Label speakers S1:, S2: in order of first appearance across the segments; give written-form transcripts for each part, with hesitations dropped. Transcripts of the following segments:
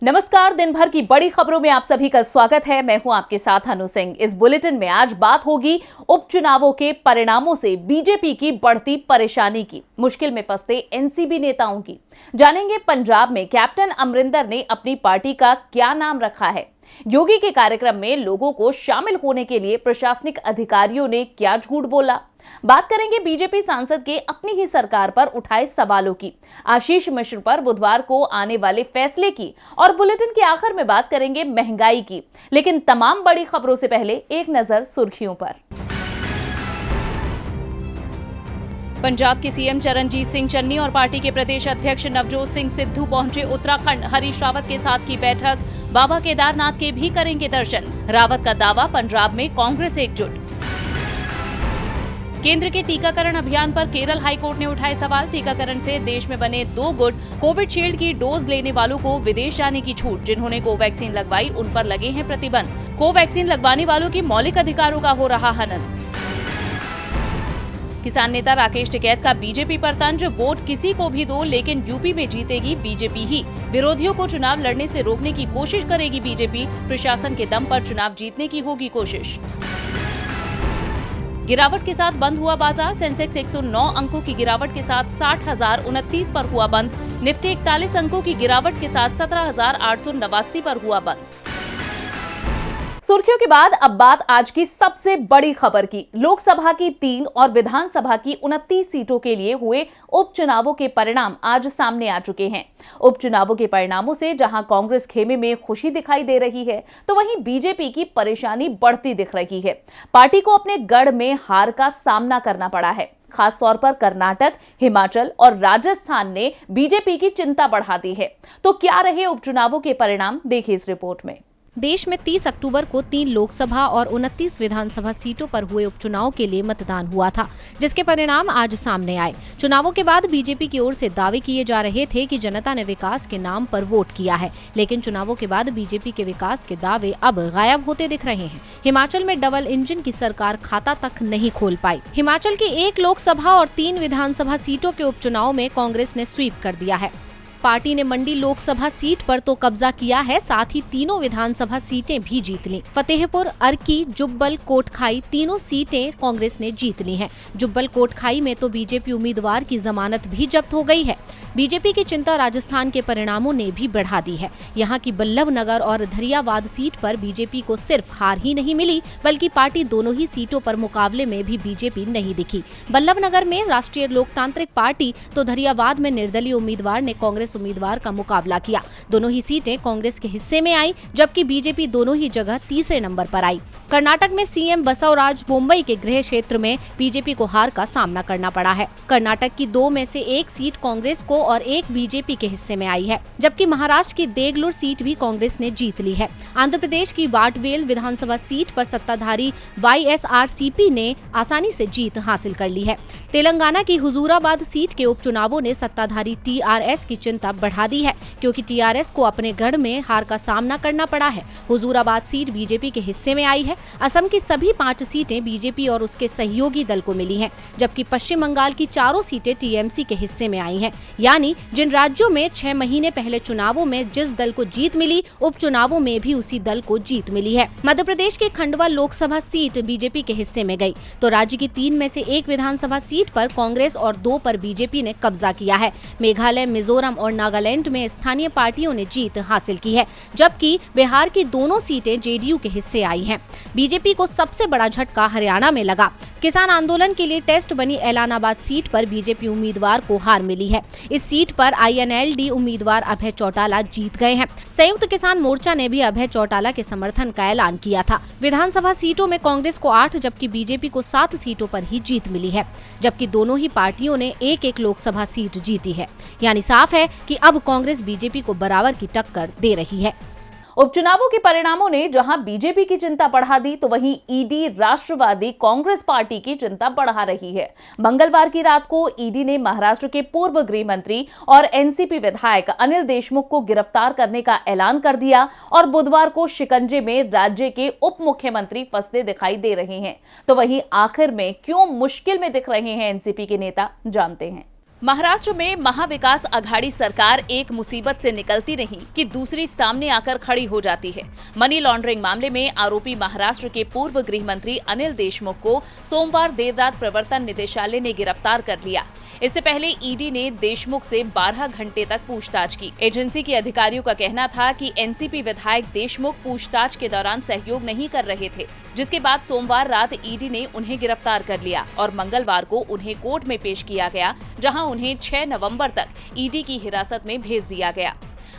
S1: नमस्कार। दिन भर की बड़ी खबरों में आप सभी का स्वागत है। मैं हूं आपके साथ अनु सिंह। इस बुलेटिन में आज बात होगी उपचुनावों के परिणामों से बीजेपी की बढ़ती परेशानी की, मुश्किल में फंसते एनसीपी नेताओं की। जानेंगे पंजाब में कैप्टन अमरिंदर ने अपनी पार्टी का क्या नाम रखा है। योगी के कार्यक्रम में लोगों को शामिल होने के लिए प्रशासनिक अधिकारियों ने क्या झूठ बोला। बात करेंगे बीजेपी सांसद के अपनी ही सरकार पर उठाए सवालों की, आशीष मिश्र पर बुधवार को आने वाले फैसले की, और बुलेटिन के आखिर में बात करेंगे महंगाई की। लेकिन तमाम बड़ी खबरों से पहले एक नजर सुर्खियों पर। पंजाब के सीएम चरणजीत सिंह चन्नी और पार्टी के प्रदेश अध्यक्ष नवजोत सिंह सिद्धू पहुंचे उत्तराखंड। हरीश रावत के साथ की बैठक। बाबा केदारनाथ के भी करेंगे दर्शन। रावत का दावा, पंजाब में कांग्रेस एकजुट। केंद्र के टीकाकरण अभियान पर केरल हाईकोर्ट ने उठाए सवाल। टीकाकरण से देश में बने 2 गुट। कोविशील्ड की डोज लेने वालों को विदेश जाने की छूट। जिन्होंने कोवैक्सीन लगवाई उन पर लगे हैं प्रतिबंध। कोवैक्सीन लगवाने वालों की मौलिक अधिकारों का हो रहा हनन। किसान नेता राकेश टिकैत का बीजेपी पर तंज, वोट किसी को भी दो लेकिन यूपी में जीतेगी बीजेपी ही। विरोधियों को चुनाव लड़ने से रोकने की कोशिश करेगी बीजेपी। प्रशासन के दम पर चुनाव जीतने की होगी कोशिश। गिरावट के साथ बंद हुआ बाजार। सेंसेक्स 109 अंकों की गिरावट के साथ 60,029 पर हुआ बंद। निफ्टी 41 अंकों की गिरावट के साथ 17,889 पर हुआ बंद। सुर्खियों के बाद अब बात आज की सबसे बड़ी खबर की। लोकसभा की 3 और विधानसभा की 29 सीटों के लिए हुए उपचुनावों के परिणाम आज सामने आ चुके हैं। उपचुनावों के परिणामों से जहां कांग्रेस खेमे में खुशी दिखाई दे रही है, तो वहीं बीजेपी की परेशानी बढ़ती दिख रही है। पार्टी को अपने गढ़ में हार का सामना करना पड़ा है। खासतौर पर कर्नाटक, हिमाचल और राजस्थान ने बीजेपी की चिंता बढ़ा दी है। तो क्या रहे उपचुनावों के परिणाम, देखिए इस रिपोर्ट में।
S2: देश में 30 अक्टूबर को 3 लोकसभा और 29 विधानसभा सीटों पर हुए उपचुनाव के लिए मतदान हुआ था, जिसके परिणाम आज सामने आए। चुनावों के बाद बीजेपी की ओर से दावे किए जा रहे थे कि जनता ने विकास के नाम पर वोट किया है, लेकिन चुनावों के बाद बीजेपी के विकास के दावे अब गायब होते दिख रहे हैं। हिमाचल में डबल इंजन की सरकार खाता तक नहीं खोल पाई। हिमाचल की 1 लोकसभा और 3 विधानसभा सीटों के उपचुनाव में कांग्रेस ने स्वीप कर दिया है। पार्टी ने मंडी लोकसभा सीट पर तो कब्जा किया है, साथ ही तीनों विधानसभा सीटें भी जीत ली। फतेहपुर, अर्की, जुब्बल, कोटखाई तीनों सीटें कांग्रेस ने जीत ली हैं। जुब्बल कोटखाई में तो बीजेपी उम्मीदवार की जमानत भी जब्त हो गई है। बीजेपी की चिंता राजस्थान के परिणामों ने भी बढ़ा दी है। यहाँ की बल्लभनगर और धरियावाद सीट पर बीजेपी को सिर्फ हार ही नहीं मिली, बल्कि पार्टी दोनों ही सीटों पर मुकाबले में भी बीजेपी नहीं दिखी। बल्लभनगर में राष्ट्रीय लोकतांत्रिक पार्टी तो धरियावाद में निर्दलीय उम्मीदवार ने कांग्रेस उम्मीदवार का मुकाबला किया। दोनों ही सीटें कांग्रेस के हिस्से में आई, जबकि बीजेपी दोनों ही जगह तीसरे नंबर पर आई। कर्नाटक में सीएम बसवराज बोम्मई के गृह क्षेत्र में बीजेपी को हार का सामना करना पड़ा है। कर्नाटक की 2 में से 1 सीट कांग्रेस को और 1 बीजेपी के हिस्से में आई है, जबकि महाराष्ट्र की देगलूर सीट भी कांग्रेस ने जीत ली है। आंध्र प्रदेश की वाटवेल विधानसभा सीट पर सत्ताधारी वाईएसआरसीपी ने आसानी से जीत हासिल कर ली है। तेलंगाना की हुजूराबाद सीट के उपचुनावों ने सत्ताधारी टीआरएस की चिंता बढ़ा दी है, क्योंकि टीआरएस को अपने गढ़ में हार का सामना करना पड़ा है। हुजूराबाद सीट बीजेपी के हिस्से में आई है। असम की सभी 5 सीटें बीजेपी और उसके सहयोगी दल को मिली हैं, जबकि पश्चिम बंगाल की 4 सीटें टीएमसी के हिस्से में आई हैं। यानी जिन राज्यों में 6 महीने पहले चुनावों में जिस दल को जीत मिली, उपचुनावों में भी उसी दल को जीत मिली है। मध्य प्रदेश की खंडवा लोकसभा सीट बीजेपी के हिस्से में गई, तो राज्य की 3 में से 1 विधानसभा सीट पर कांग्रेस और 2 पर बीजेपी ने कब्जा किया है। मेघालय, मिजोरम और नागालैंड में स्थानीय पार्टियों ने जीत हासिल की है, जबकि बिहार की दोनों सीटें जेडीयू के हिस्से आई हैं। बीजेपी को सबसे बड़ा झटका हरियाणा में लगा। किसान आंदोलन के लिए टेस्ट बनी ऐलानाबाद सीट पर बीजेपी उम्मीदवार को हार मिली है। इस सीट पर आईएनएलडी उम्मीदवार अभय चौटाला जीत गए हैं। संयुक्त किसान मोर्चा ने भी अभय चौटाला के समर्थन का ऐलान किया था। विधानसभा सीटों में कांग्रेस को 8 जबकि बीजेपी को 7 सीटों पर ही जीत मिली है, जबकि दोनों ही पार्टियों ने 1-1 लोकसभा सीट जीती है। यानी साफ है कि अब कांग्रेस बीजेपी को बराबर की टक्कर दे रही है।
S1: उपचुनावों के परिणामों ने जहां बीजेपी की चिंता बढ़ा दी, तो वहीं ईडी राष्ट्रवादी कांग्रेस पार्टी की चिंता बढ़ा रही है। मंगलवार की रात को ईडी ने महाराष्ट्र के पूर्व गृह मंत्री और एनसीपी विधायक अनिल देशमुख को गिरफ्तार करने का ऐलान कर दिया और बुधवार को शिकंजे में राज्य के उप मुख्यमंत्री फंसते दिखाई दे रहे हैं। तो वहीं आखिर में क्यों मुश्किल में दिख रहे हैं एनसीपी के नेता, जानते हैं। महाराष्ट्र में महाविकास आघाड़ी सरकार एक मुसीबत से निकलती नहीं कि दूसरी सामने आकर खड़ी हो जाती है। मनी लॉन्ड्रिंग मामले में आरोपी महाराष्ट्र के पूर्व गृह मंत्री अनिल देशमुख को सोमवार देर रात प्रवर्तन निदेशालय ने गिरफ्तार कर लिया। इससे पहले ईडी ने देशमुख से 12 घंटे तक पूछताछ की। एजेंसी के अधिकारियों का कहना था कि एनसीपी विधायक देशमुख पूछताछ के दौरान सहयोग नहीं कर रहे थे, जिसके बाद सोमवार रात ईडी ने उन्हें गिरफ्तार कर लिया और मंगलवार को उन्हें कोर्ट में पेश किया गया, जहां उन्हें 6 नवंबर तक ईडी की हिरासत में भेज दिया गया।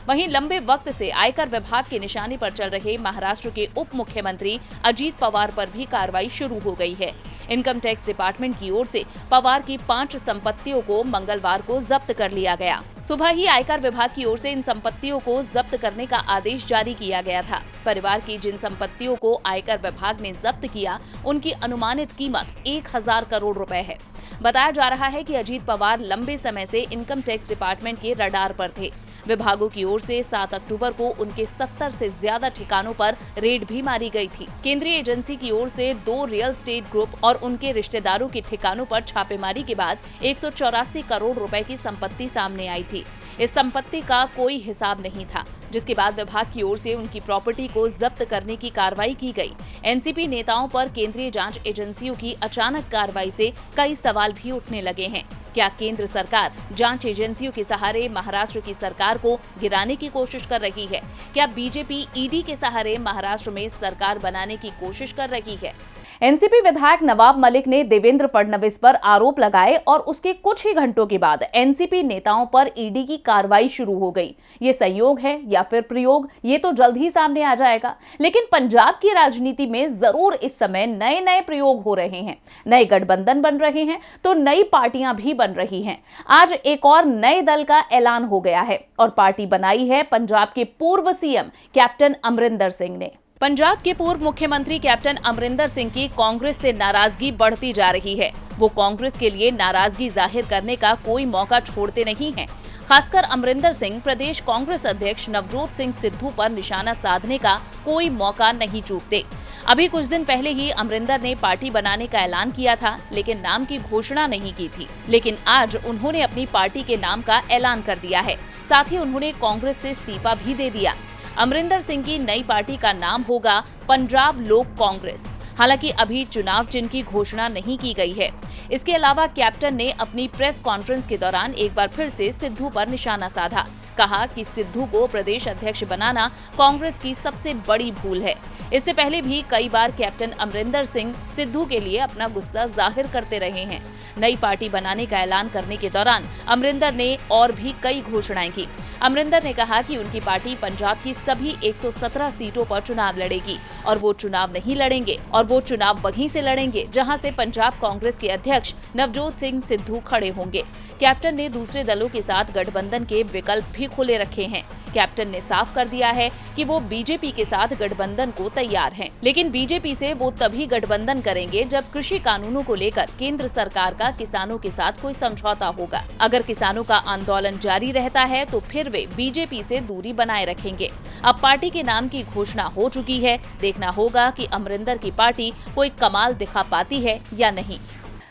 S1: वहीं लंबे वक्त से आयकर विभाग के निशाने पर चल रहे महाराष्ट्र के उप मुख्यमंत्री अजीत पवार पर भी कार्रवाई शुरू हो गई है। इनकम टैक्स डिपार्टमेंट की ओर से पवार की 5 संपत्तियों को मंगलवार को जब्त कर लिया गया। सुबह ही आयकर विभाग की ओर से इन संपत्तियों को जब्त करने का आदेश जारी किया गया था। परिवार की जिन संपत्तियों को आयकर विभाग ने जब्त किया, उनकी अनुमानित कीमत 1000 करोड़ रुपए है। बताया जा रहा है कि अजीत पवार लंबे समय से इनकम टैक्स डिपार्टमेंट के रडार पर थे। विभागों की ओर से 7 अक्टूबर को उनके 70 से ज्यादा ठिकानों पर रेड भी मारी गई थी। केंद्रीय एजेंसी की ओर से 2 रियल एस्टेट ग्रुप और उनके रिश्तेदारों के ठिकानों पर छापेमारी के बाद 184 करोड़ रुपए की संपत्ति सामने आई थी। इस संपत्ति का कोई हिसाब नहीं था, जिसके बाद विभाग की ओर से उनकी प्रॉपर्टी को जब्त करने की कार्रवाई की गई। एनसीपी नेताओं पर केंद्रीय जांच एजेंसियों की अचानक कार्रवाई से कई सवाल भी उठने लगे हैं। क्या केंद्र सरकार जांच एजेंसियों के सहारे महाराष्ट्र की सरकार को गिराने की कोशिश कर रही है? क्या बीजेपी ईडी के सहारे महाराष्ट्र में सरकार बनाने की कोशिश कर रही है? एनसीपी विधायक नवाब मलिक ने देवेंद्र फडणवीस पर आरोप लगाए और उसके कुछ ही घंटों के बाद एनसीपी नेताओं पर ईडी की कार्रवाई शुरू हो गई। ये संयोग है या फिर प्रयोग, ये तो जल्द ही सामने आ जाएगा। लेकिन पंजाब की राजनीति में जरूर इस समय नए नए प्रयोग हो रहे हैं। नए गठबंधन बन रहे हैं तो नई पार्टियां भी बन रही हैं। आज एक और नए दल का ऐलान हो गया है और पार्टी बनाई है पंजाब के पूर्व सीएम कैप्टन अमरिंदर सिंह ने। पंजाब के पूर्व मुख्यमंत्री कैप्टन अमरिंदर सिंह की कांग्रेस से नाराजगी बढ़ती जा रही है। वो कांग्रेस के लिए नाराजगी जाहिर करने का कोई मौका छोड़ते नहीं हैं। खासकर अमरिंदर सिंह प्रदेश कांग्रेस अध्यक्ष नवजोत सिंह सिद्धू पर निशाना साधने का कोई मौका नहीं चूकते। अभी कुछ दिन पहले ही अमरिंदर ने पार्टी बनाने का ऐलान किया था, लेकिन नाम की घोषणा नहीं की थी। लेकिन आज उन्होंने अपनी पार्टी के नाम का ऐलान कर दिया है। साथ ही उन्होंने कांग्रेस से इस्तीफा भी दे दिया। अमरिंदर सिंह की नई पार्टी का नाम होगा पंजाब लोक कांग्रेस। हालांकि अभी चुनाव चिन्ह की घोषणा नहीं की गई है। इसके अलावा कैप्टन ने अपनी प्रेस कॉन्फ्रेंस के दौरान एक बार फिर से सिद्धू पर निशाना साधा। कहा कि सिद्धू को प्रदेश अध्यक्ष बनाना कांग्रेस की सबसे बड़ी भूल है। इससे पहले भी कई बार कैप्टन अमरिंदर सिंह सिद्धू के लिए अपना गुस्सा जाहिर करते रहे हैं। नई पार्टी बनाने का ऐलान करने के दौरान अमरिंदर ने और भी कई घोषणाएं की। अमरिंदर ने कहा कि उनकी पार्टी पंजाब की सभी 117 सीटों पर चुनाव लड़ेगी और वो चुनाव नहीं लड़ेंगे और वो चुनाव वहीं से लड़ेंगे जहां से पंजाब कांग्रेस के अध्यक्ष नवजोत सिंह सिद्धू खड़े होंगे। कैप्टन ने दूसरे दलों के साथ गठबंधन के विकल्प भी खुले रखे हैं। कैप्टन ने साफ कर दिया है कि वो बीजेपी के साथ गठबंधन को तैयार हैं, लेकिन बीजेपी से वो तभी गठबंधन करेंगे जब कृषि कानूनों को लेकर केंद्र सरकार का किसानों के साथ कोई समझौता होगा। अगर किसानों का आंदोलन जारी रहता है तो फिर वे बीजेपी से दूरी बनाए रखेंगे। अब पार्टी के नाम की घोषणा हो चुकी है। देखना होगा कि अमरिंदर की पार्टी कोई कमाल दिखा पाती है या नहीं।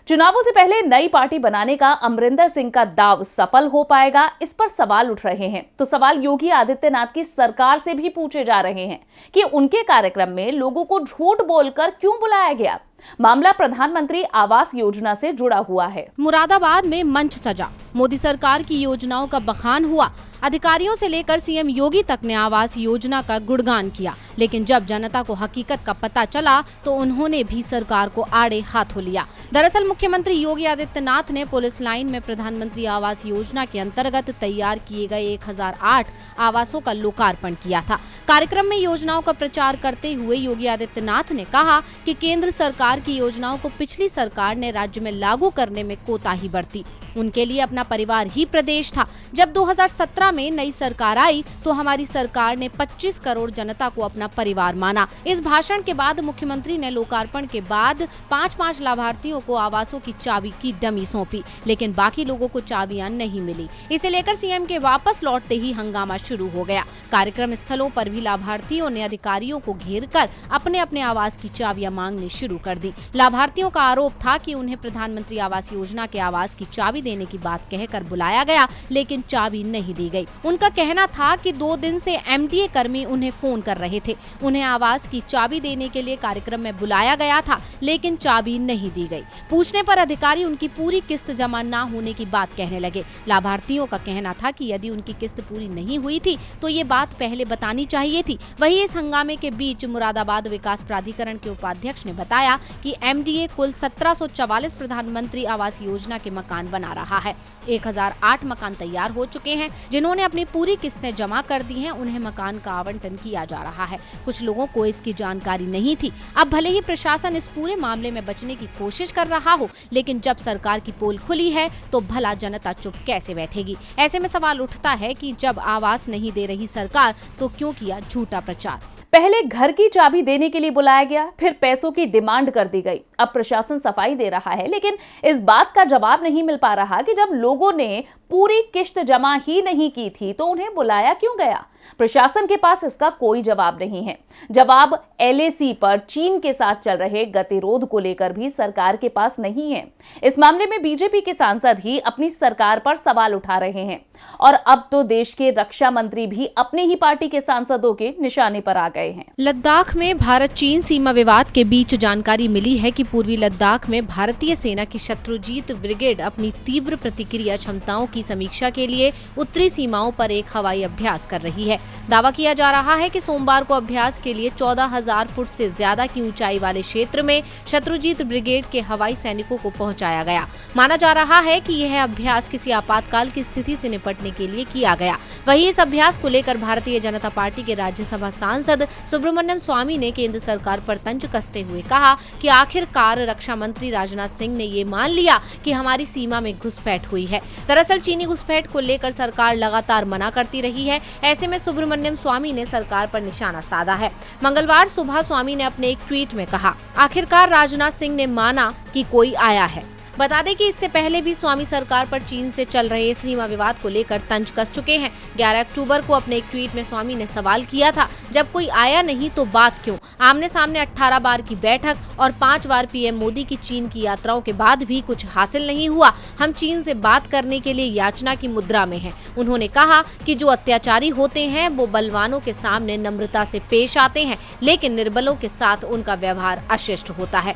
S1: चुनावों से पहले नई पार्टी बनाने का अमरिंदर सिंह का दाव सफल हो पाएगा, इस पर सवाल उठ रहे हैं। तो सवाल योगी आदित्यनाथ की सरकार से भी पूछे जा रहे हैं कि उनके कार्यक्रम में लोगों को झूठ बोलकर क्यों बुलाया गया। मामला प्रधानमंत्री आवास योजना से जुड़ा हुआ है।
S2: मुरादाबाद में मंच सजा, मोदी सरकार की योजनाओं का बखान हुआ। अधिकारियों से लेकर सीएम योगी तक ने आवास योजना का गुणगान किया, लेकिन जब जनता को हकीकत का पता चला तो उन्होंने भी सरकार को आड़े हाथों लिया। दरअसल मुख्यमंत्री योगी आदित्यनाथ ने पुलिस लाइन में प्रधानमंत्री आवास योजना के अंतर्गत तैयार किए गए 1008 आवासों का लोकार्पण किया था। कार्यक्रम में योजनाओं का प्रचार करते हुए योगी आदित्यनाथ ने कहा कि केंद्र सरकार की योजनाओं को पिछली सरकार ने राज्य में लागू करने में कोताही बरती। उनके लिए अपना परिवार ही प्रदेश था। जब 2017 में नई सरकार आई तो हमारी सरकार ने 25 करोड़ जनता को अपना परिवार माना। इस भाषण के बाद मुख्यमंत्री ने लोकार्पण के बाद 5-5 लाभार्थियों को आवासों की चाबी की डमी सौंपी, लेकिन बाकी लोगों को चाबियां नहीं मिली। इसे लेकर सीएम के वापस लौटते ही हंगामा शुरू हो गया। कार्यक्रम स्थलों पर भी लाभार्थियों ने अधिकारियों को घेरकर अपने अपने आवास की चाबियां मांगनी शुरू कर दी। लाभार्थियों का आरोप था कि उन्हें प्रधानमंत्री आवास योजना के आवास की चाबी देने की बात कहकर बुलाया गया, लेकिन चाबी नहीं दी गई। उनका कहना था कि 2 दिन से एमडीए कर्मी उन्हें फोन कर रहे थे। उन्हें आवास की चाबी देने के लिए कार्यक्रम में बुलाया गया था, लेकिन चाबी नहीं दी गई। पूछने पर अधिकारी उनकी पूरी किस्त जमा न होने की बात कहने लगे। लाभार्थियों का कहना था कि यदि उनकी किस्त पूरी नहीं हुई थी तो ये बात पहले बतानी चाहिए थी। वहीं इस हंगामे के बीच मुरादाबाद विकास प्राधिकरण के उपाध्यक्ष ने बताया कि एमडीए कुल 1744 प्रधानमंत्री आवास योजना के मकान बना रहा है। 1008 मकान तैयार हो चुके हैं। जिन्होंने अपनी पूरी किस्तें जमा कर दी हैं, उन्हें मकान का आवंटन किया जा रहा है। कुछ लोगों को इसकी जानकारी नहीं थी। अब भले ही प्रशासन इस पूरे मामले में बचने की कोशिश कर रहा हो, लेकिन जब सरकार की पोल खुली है तो भला जनता चुप कैसे बैठेगी। ऐसे में सवाल उठता है कि जब आवास नहीं दे रही सरकार तो क्यों किया झूठा प्रचार।
S1: पहले घर की चाबी देने के लिए बुलाया गया, फिर पैसों की डिमांड कर दी गई। अब प्रशासन सफाई दे रहा है, लेकिन इस बात का जवाब नहीं मिल पा रहा कि जब लोगों ने पूरी किस्त जमा ही नहीं की थी तो उन्हें बुलाया क्यों गया। प्रशासन के पास इसका कोई जवाब नहीं है। जवाब एलएसी पर चीन के साथ चल रहे गतिरोध को लेकर भी सरकार के पास नहीं है। इस मामले में बीजेपी के सांसद ही अपनी सरकार पर सवाल उठा रहे हैं और अब तो देश के रक्षा मंत्री भी अपनी ही पार्टी के सांसदों के निशाने पर आ गए हैं।
S2: लद्दाख में भारत चीन सीमा विवाद के बीच जानकारी मिली है कि पूर्वी लद्दाख में भारतीय सेना की शत्रुजीत ब्रिगेड अपनी तीव्र प्रतिक्रिया क्षमताओं की समीक्षा के लिए उत्तरी सीमाओं पर एक हवाई अभ्यास कर रही है। दावा किया जा रहा है कि सोमवार को अभ्यास के लिए 14,000 फुट से ज्यादा की ऊंचाई वाले क्षेत्र में शत्रुजीत ब्रिगेड के हवाई सैनिकों को पहुंचाया गया। माना जा रहा है कि यह अभ्यास किसी आपातकाल की स्थिति से निपटने के लिए किया गया। वहीं इस अभ्यास को लेकर भारतीय जनता पार्टी के राज्यसभा सांसद सुब्रमण्यम स्वामी ने केंद्र सरकार पर तंज कसते हुए कहा कि आखिरकार रक्षा मंत्री राजनाथ सिंह ने ये मान लिया कि हमारी सीमा में घुसपैठ हुई है। दरअसल चीनी घुसपैठ को लेकर सरकार लगातार मना करती रही है। ऐसे में सुब्रमण्यम स्वामी ने सरकार पर निशाना साधा है। मंगलवार सुबह स्वामी ने अपने एक ट्वीट में कहा, आखिरकार राजनाथ सिंह ने माना कि कोई आया है। बता दें कि इससे पहले भी स्वामी सरकार पर चीन से चल रहे सीमा विवाद को लेकर तंज कस चुके हैं। 11 अक्टूबर को अपने एक ट्वीट में स्वामी ने सवाल किया था, जब कोई आया नहीं तो बात क्यों। आमने सामने 18 बार की बैठक और 5 बार पीएम मोदी की चीन की यात्राओं के बाद भी कुछ हासिल नहीं हुआ। हम चीन से बात करने के लिए याचना की मुद्रा में हैं। उन्होंने कहा कि जो अत्याचारी होते हैं वो बलवानों के सामने नम्रता से पेश आते हैं, लेकिन निर्बलों के साथ उनका व्यवहार अशिष्ट होता है।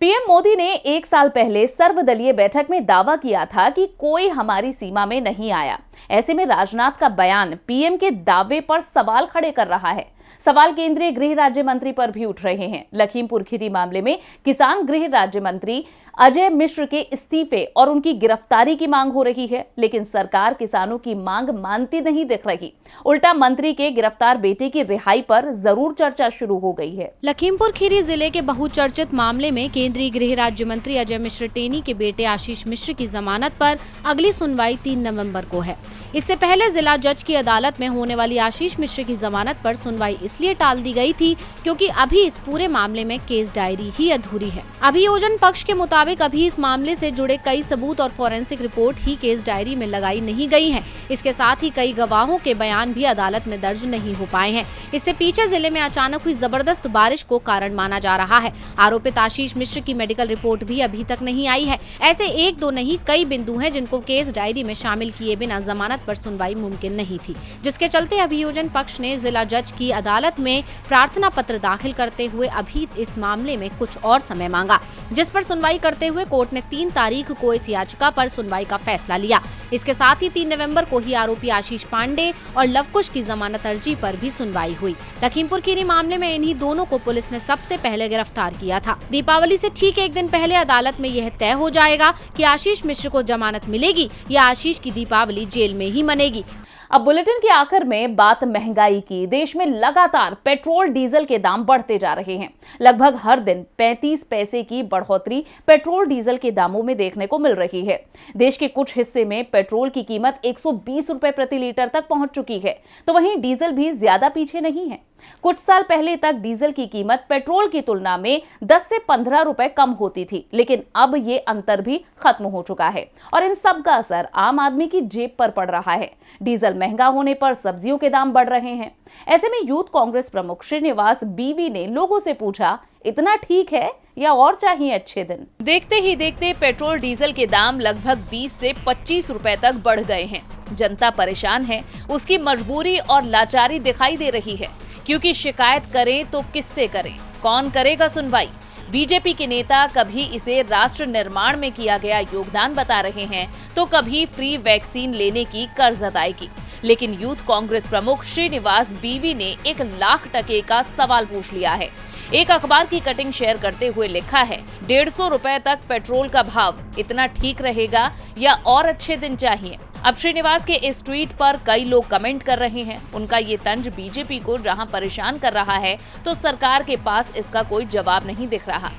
S1: पीएम मोदी ने 1 साल पहले सर्वदलीय बैठक में दावा किया था कि कोई हमारी सीमा में नहीं आया। ऐसे में राजनाथ का बयान पीएम के दावे पर सवाल खड़े कर रहा है। सवाल केंद्रीय गृह राज्य मंत्री पर भी उठ रहे हैं। लखीमपुर खीरी मामले में किसान गृह राज्य मंत्री अजय मिश्र के इस्तीफे और उनकी गिरफ्तारी की मांग हो रही है, लेकिन सरकार किसानों की मांग मानती नहीं दिख रही। उल्टा मंत्री के गिरफ्तार बेटे की रिहाई पर जरूर चर्चा शुरू हो गई है।
S2: लखीमपुर खीरी जिले के बहुचर्चित मामले में केंद्रीय गृह राज्य मंत्री अजय मिश्र टेनी के बेटे आशीष मिश्र की जमानत पर अगली सुनवाई 3 नवंबर को है। इससे पहले जिला जज की अदालत में होने वाली आशीष मिश्र की जमानत पर सुनवाई इसलिए टाल दी गई थी क्योंकि अभी इस पूरे मामले में केस डायरी ही अधूरी है। अभियोजन पक्ष के मुताबिक अभी इस मामले से जुड़े कई सबूत और फॉरेंसिक रिपोर्ट ही केस डायरी में लगाई नहीं गई है। इसके साथ ही कई गवाहों के बयान भी अदालत में दर्ज नहीं हो पाए हैं। इससे पीछे जिले में अचानक हुई जबरदस्त बारिश को कारण माना जा रहा है। आरोपित आशीष मिश्र की मेडिकल रिपोर्ट भी अभी तक नहीं आई है। ऐसे 1-2 नहीं कई बिंदु हैं जिनको केस डायरी में शामिल किए बिना जमानत पर सुनवाई मुमकिन नहीं थी, जिसके चलते अभियोजन पक्ष ने जिला जज की अदालत में प्रार्थना पत्र दाखिल करते हुए अभी इस मामले में कुछ और समय मांगा, जिस पर सुनवाई करते हुए कोर्ट ने 3 तारीख को इस याचिका पर सुनवाई का फैसला लिया। इसके साथ ही 3 नवंबर को ही आरोपी आशीष पांडे और लवकुश की जमानत अर्जी पर भी सुनवाई हुई। लखीमपुर खीरी मामले में इन्हीं दोनों को पुलिस ने सबसे पहले गिरफ्तार किया था। दीपावली से ठीक 1 दिन पहले अदालत में यह तय हो जाएगा कि आशीष मिश्र को जमानत मिलेगी या आशीष की दीपावली जेल में ही मनेगी।
S1: अब बुलेटिन के आखिर में बात महंगाई की। देश में लगातार पेट्रोल डीजल के दाम बढ़ते जा रहे हैं। लगभग हर दिन 35 पैसे की बढ़ोतरी पेट्रोल डीजल के दामों में देखने को मिल रही है। देश के कुछ हिस्से में पेट्रोल की कीमत 120 रुपए प्रति लीटर तक पहुंच चुकी है, तो वहीं डीजल भी ज्यादा पीछे नहीं है। कुछ साल पहले तक डीजल की कीमत पेट्रोल की तुलना में 10 से 15 रुपए कम होती थी, लेकिन अब ये अंतर भी खत्म हो चुका है और इन सब का असर आम आदमी की जेब पर पड़ रहा है। डीजल महंगा होने पर सब्जियों के दाम बढ़ रहे हैं। ऐसे में यूथ कांग्रेस प्रमुख श्रीनिवास बीवी ने लोगों से पूछा, इतना ठीक है या और चाहिए अच्छे दिन? देखते ही देखते पेट्रोल डीजल के दाम लगभग 20 से 25 रुपए तक बढ़ गए हैं। जनता परेशान है, उसकी मजबूरी और लाचारी दिखाई दे रही है, क्योंकि शिकायत करें तो किससे करें, कौन करेगा सुनवाई? बीजेपी के नेता कभी इसे राष्ट्र निर्माण में किया गया योगदान बता रहे हैं, तो कभी फ्री वैक्सीन लेने की कर्ज अदायगी। लेकिन यूथ कांग्रेस प्रमुख श्रीनिवास बीवी ने 1 लाख टके का सवाल पूछ लिया है। एक अखबार की कटिंग शेयर करते हुए लिखा है, 150 रुपए तक पेट्रोल का भाव, इतना ठीक रहेगा या और अच्छे दिन चाहिए? अब श्रीनिवास के इस ट्वीट पर कई लोग कमेंट कर रहे हैं। उनका ये तंज बीजेपी को जहां परेशान कर रहा है, तो सरकार के पास इसका कोई जवाब नहीं दिख रहा।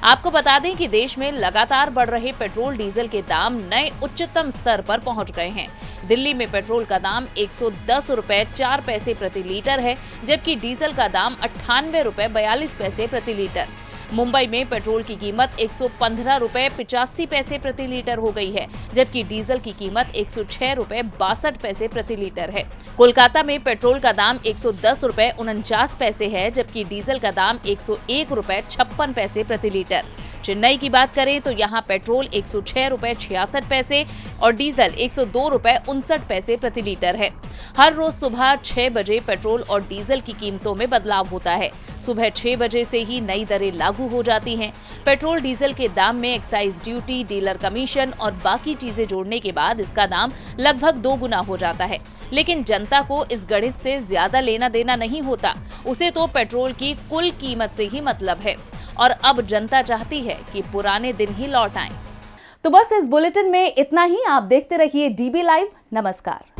S1: आपको बता दें कि देश में लगातार बढ़ रहे पेट्रोल डीजल के दाम नए उच्चतम स्तर पर पहुंच गए हैं। दिल्ली में पेट्रोल का दाम 110 रुपए 4 पैसे प्रति लीटर है, जबकि डीजल का दाम 98 रुपए 42 पैसे प्रति लीटर। मुंबई में पेट्रोल की कीमत 115 रुपए 85 पैसे प्रति लीटर हो गई है, जबकि डीजल की कीमत 106 रुपए 62 पैसे प्रति लीटर है। कोलकाता में पेट्रोल का दाम 110 रुपए 49 पैसे है, जबकि डीजल का दाम 101 रुपए 56 पैसे प्रति लीटर। चेन्नई की बात करें तो यहाँ पेट्रोल 106 रुपए 66 पैसे और डीजल 102 रुपए 59 पैसे प्रति लीटर है। हर रोज सुबह 6 बजे पेट्रोल और डीजल की कीमतों में बदलाव होता है। सुबह 6 बजे से ही नई दरें लागू हो जाती हैं। पेट्रोल डीजल के दाम में एक्साइज ड्यूटी, डीलर कमीशन और बाकी चीजें जोड़ने के बाद इसका दाम लगभग 2 गुना हो जाता है। लेकिन जनता को इस गणित से ज्यादा लेना देना नहीं होता, उसे तो पेट्रोल की कुल कीमत से ही मतलब है। और अब जनता चाहती है कि पुराने दिन ही लौट आएं। तो बस इस बुलेटिन में इतना ही। आप देखते रहिए डीबी लाइव। नमस्कार।